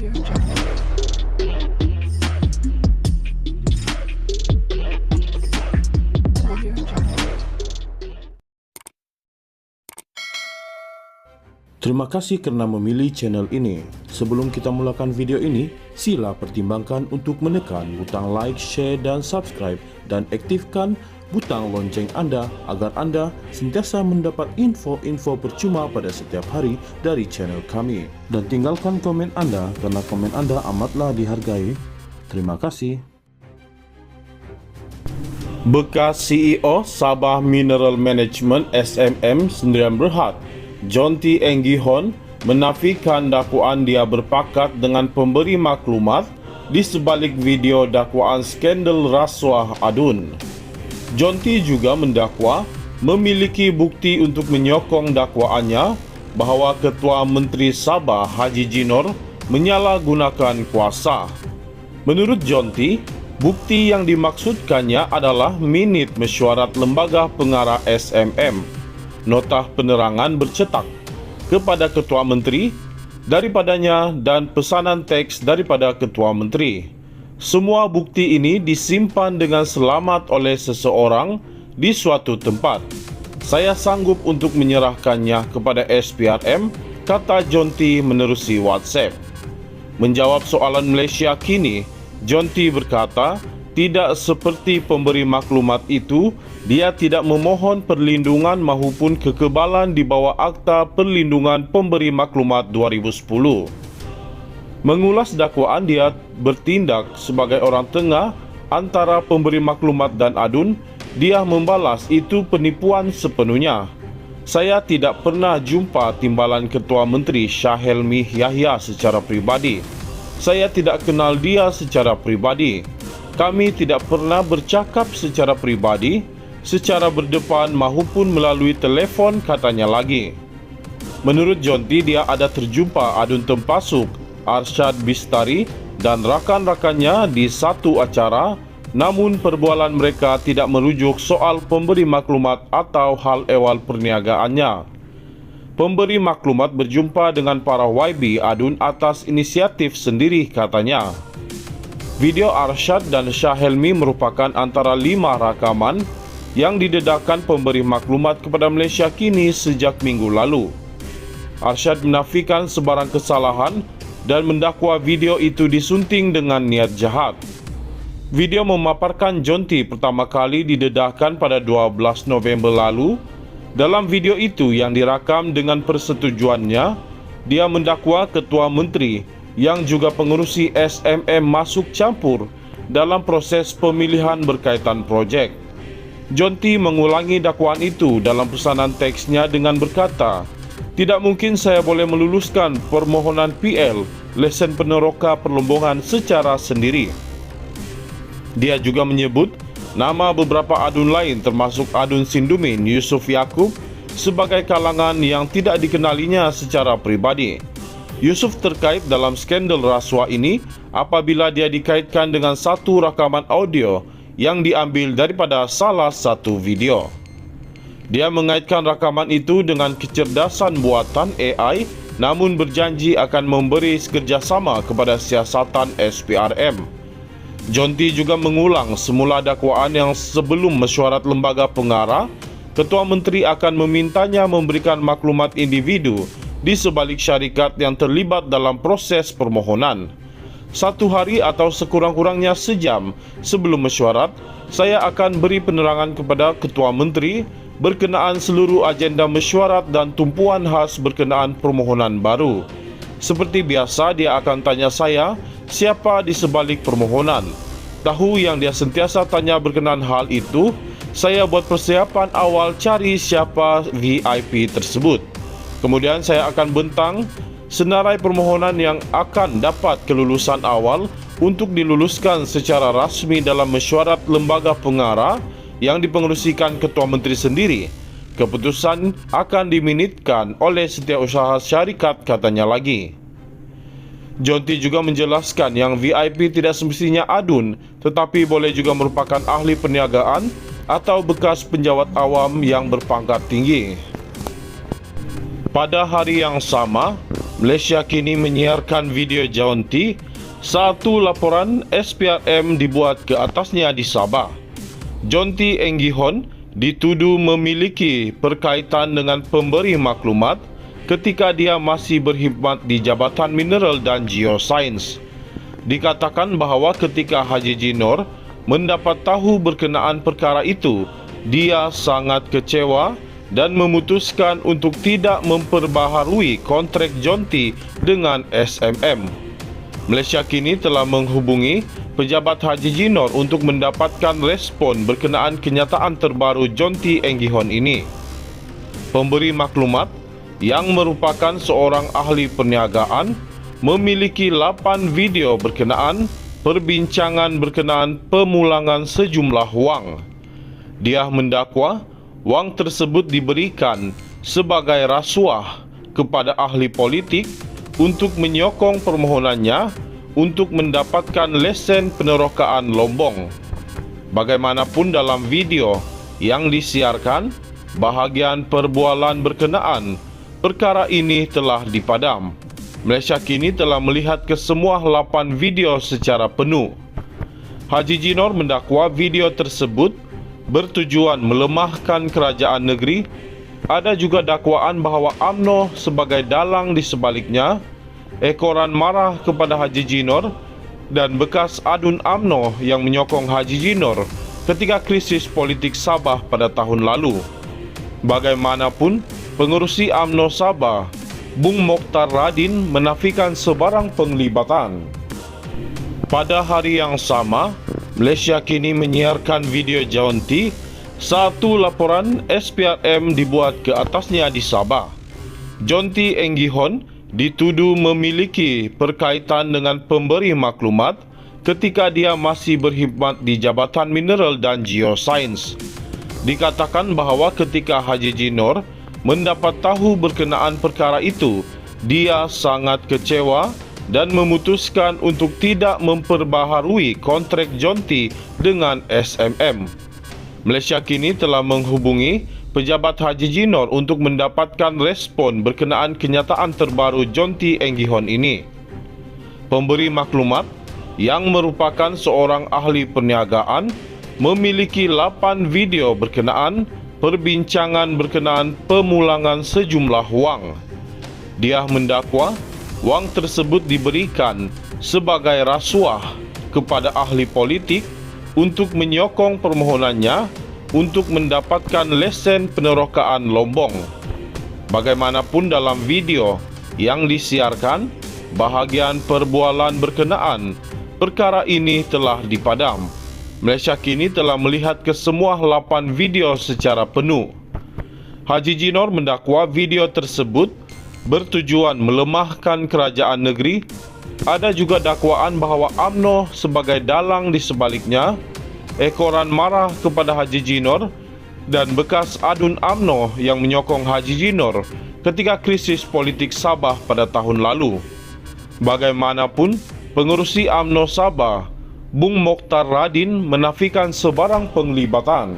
Terima kasih kerana memilih channel ini. Sebelum kita mulakan video ini, sila pertimbangkan untuk menekan butang like, share dan subscribe dan aktifkan butang lonceng anda agar anda sentiasa mendapat info-info percuma pada setiap hari dari channel kami. Dan tinggalkan komen anda kerana komen anda amatlah dihargai. Terima kasih. Bekas CEO Sabah Mineral Management SMM Sdn Bhd, Jonty Enggihon menafikan dakwaan dia berpakat dengan pemberi maklumat di sebalik video dakwaan skandal rasuah adun. Jonty juga mendakwa memiliki bukti untuk menyokong dakwaannya bahawa Ketua Menteri Sabah Haji Jinor menyalahgunakan kuasa. Menurut Jonty, bukti yang dimaksudkannya adalah minit mesyuarat Lembaga Pengarah SMM, nota penerangan bercetak kepada Ketua Menteri daripadanya dan pesanan teks daripada Ketua Menteri. Semua bukti ini disimpan dengan selamat oleh seseorang di suatu tempat. Saya sanggup untuk menyerahkannya kepada SPRM, kata Jonty menerusi WhatsApp. Menjawab soalan Malaysia kini, Jonty berkata, tidak seperti pemberi maklumat itu, dia tidak memohon perlindungan maupun kekebalan di bawah Akta Perlindungan Pemberi Maklumat 2010. Mengulas dakwaan, dia bertindak sebagai orang tengah antara pemberi maklumat dan adun. Dia membalas itu penipuan sepenuhnya. Saya tidak pernah jumpa timbalan Ketua Menteri Shah Helmi Yahya secara pribadi. Saya tidak kenal dia secara pribadi. Kami tidak pernah bercakap secara pribadi, secara berdepan maupun melalui telefon, katanya lagi. Menurut Jonty, dia ada terjumpa adun Tempasuk, Arsyad Bistari dan rakan-rakannya di satu acara, namun perbualan mereka tidak merujuk soal pemberi maklumat atau hal ehwal perniagaannya. Pemberi maklumat berjumpa dengan para YB adun atas inisiatif sendiri, katanya. Video Arsyad dan Shah Helmi merupakan antara 5 rakaman yang didedahkan pemberi maklumat kepada Malaysia kini sejak minggu lalu. Arsyad menafikan sebarang kesalahan dan mendakwa video itu disunting dengan niat jahat. Video memaparkan Jonty pertama kali didedahkan pada 12 November lalu. Dalam video itu yang dirakam dengan persetujuannya, dia mendakwa Ketua Menteri yang juga pengerusi SMM masuk campur dalam proses pemilihan berkaitan projek. Jonty mengulangi dakwaan itu dalam pesanan teksnya dengan berkata, tidak mungkin saya boleh meluluskan permohonan PL, lesen peneroka perlombongan secara sendiri. Dia juga menyebut nama beberapa adun lain termasuk adun Sindumin Yusuf Yaakob sebagai kalangan yang tidak dikenalinya secara pribadi. Yusuf terkait dalam skandal rasuah ini apabila dia dikaitkan dengan satu rakaman audio yang diambil daripada salah satu video. Dia mengaitkan rakaman itu dengan kecerdasan buatan AI, namun berjanji akan memberi kerjasama kepada siasatan SPRM. Jonty juga mengulang semula dakwaan yang sebelum mesyuarat Lembaga Pengarah, Ketua Menteri akan memintanya memberikan maklumat individu di sebalik syarikat yang terlibat dalam proses permohonan. 1 hari atau sekurang-kurangnya sejam sebelum mesyuarat, saya akan beri penerangan kepada Ketua Menteri berkenaan seluruh agenda mesyuarat dan tumpuan khas berkenaan permohonan baru. Seperti biasa, dia akan tanya saya siapa di sebalik permohonan. Tahu yang dia sentiasa tanya berkenaan hal itu, saya buat persiapan awal cari siapa VIP tersebut. Kemudian saya akan bentang senarai permohonan yang akan dapat kelulusan awal untuk diluluskan secara rasmi dalam mesyuarat Lembaga Pengarah yang dipengerusikan Ketua Menteri sendiri. Keputusan akan diminitkan oleh setiausaha syarikat, katanya lagi. Jonty juga menjelaskan yang VIP tidak semestinya adun, tetapi boleh juga merupakan ahli perniagaan atau bekas penjawat awam yang berpangkat tinggi. Pada hari yang sama, Malaysia kini menyiarkan video John T. Satu laporan SPRM dibuat ke atasnya di Sabah. John T. Enggihon dituduh memiliki perkaitan dengan pemberi maklumat ketika dia masih berkhidmat di Jabatan Mineral dan Geosains. Dikatakan bahawa ketika Haji Jinor mendapat tahu berkenaan perkara itu, dia sangat kecewa dan memutuskan untuk tidak memperbaharui kontrak John T. dengan SMM. Malaysia kini telah menghubungi pejabat Haji Jinor untuk mendapatkan respon berkenaan kenyataan terbaru John T. Enggihon ini. Pemberi maklumat yang merupakan seorang ahli perniagaan memiliki 8 video berkenaan perbincangan berkenaan pemulangan sejumlah wang. Dia mendakwa wang tersebut diberikan sebagai rasuah kepada ahli politik untuk menyokong permohonannya untuk mendapatkan lesen penerokaan Lombong. Bagaimanapun dalam video yang disiarkan, bahagian perbualan berkenaan perkara ini telah dipadam. Malaysia kini telah melihat kesemua 8 video secara penuh. Haji Jinor mendakwa video tersebut bertujuan melemahkan kerajaan negeri. Ada juga dakwaan bahawa UMNO sebagai dalang di sebaliknya. Ekoran marah kepada Haji Jinor dan bekas adun UMNO yang menyokong Haji Jinor ketika krisis politik Sabah pada tahun lalu. Bagaimanapun, pengerusi UMNO Sabah, Bung Mokhtar Radin, menafikan sebarang penglibatan. Pada hari yang sama, Malaysia kini menyiarkan video John T. Satu laporan SPRM dibuat ke atasnya di Sabah. John T. Enggihon dituduh memiliki perkaitan dengan pemberi maklumat ketika dia masih berkhidmat di Jabatan Mineral dan Geosains. Dikatakan bahawa ketika Haji Jinor mendapat tahu berkenaan perkara itu, dia sangat kecewa dan memutuskan untuk tidak memperbaharui kontrak John T. dengan SMM. Malaysia kini telah menghubungi pejabat Haji Jinor untuk mendapatkan respon berkenaan kenyataan terbaru John T. Enggihon ini. Pemberi maklumat yang merupakan seorang ahli perniagaan memiliki 8 video berkenaan perbincangan berkenaan pemulangan sejumlah wang. Dia mendakwa wang tersebut diberikan sebagai rasuah kepada ahli politik untuk menyokong permohonannya untuk mendapatkan lesen penerokaan Lombong. Bagaimanapun dalam video yang disiarkan, bahagian perbualan berkenaan perkara ini telah dipadam. Malaysia kini telah melihat kesemua 8 video secara penuh. Haji Jinor mendakwa video tersebut bertujuan melemahkan kerajaan negeri. Ada juga dakwaan bahawa UMNO sebagai dalang di sebaliknya. Ekoran marah kepada Haji Jinor dan bekas adun UMNO yang menyokong Haji Jinor ketika krisis politik Sabah pada tahun lalu. Bagaimanapun, pengerusi UMNO Sabah, Bung Mokhtar Radin, menafikan sebarang penglibatan.